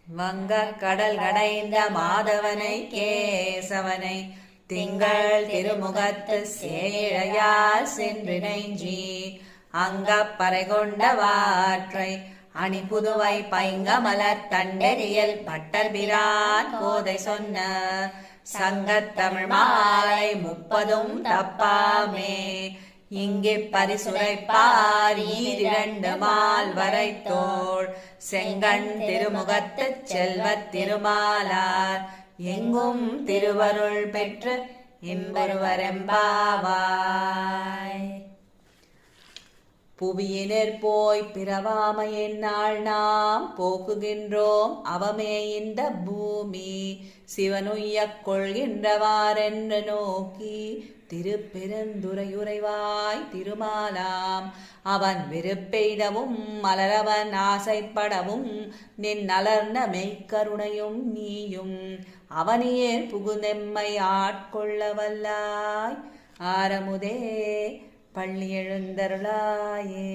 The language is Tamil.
வங்கக் கடல் கடைந்த மாதவனை கேசவனை திங்கள் திருமுகத்து சேழையால் சென்றினைஞ்சி அங்கப்பறை கொண்ட வாற்றை அணி புதுவை பைங்கமலர் தண்டரியல் பட்டர்பிரான் கோதை சொன்ன சங்கத்தமிழ் மாலை 30 தப்பாமே இங்கே பரிசுரைப்பார் ஈரிரண்டு மால் வரைத்தோள் செங்கண் திருமுகத்து செல்வத் திருமாலார் எங்கும் திருவருள் பெற்று இன்பொருவரெம்பாவாய். புவியினர் போய் பிறவாமை என்னால் நாம் போக்குகின்றோம் அவமே இந்த பூமி சிவனுய்யக் கொள்கின்றவாரென்று நோக்கி திருப்பெருந்துறையுறைவாய் திருமாலாம் அவன் விருப்பெய்தவும் மலரவன் ஆசைப்படவும் நின் அலர்ந்த மெய்க்கருணையும் நீயும் அவனியேல் புகுந்தெம்மை ஆட்கொள்ள வல்லாய் ஆரமுதே பள்ளி எழுந்தருளாயே.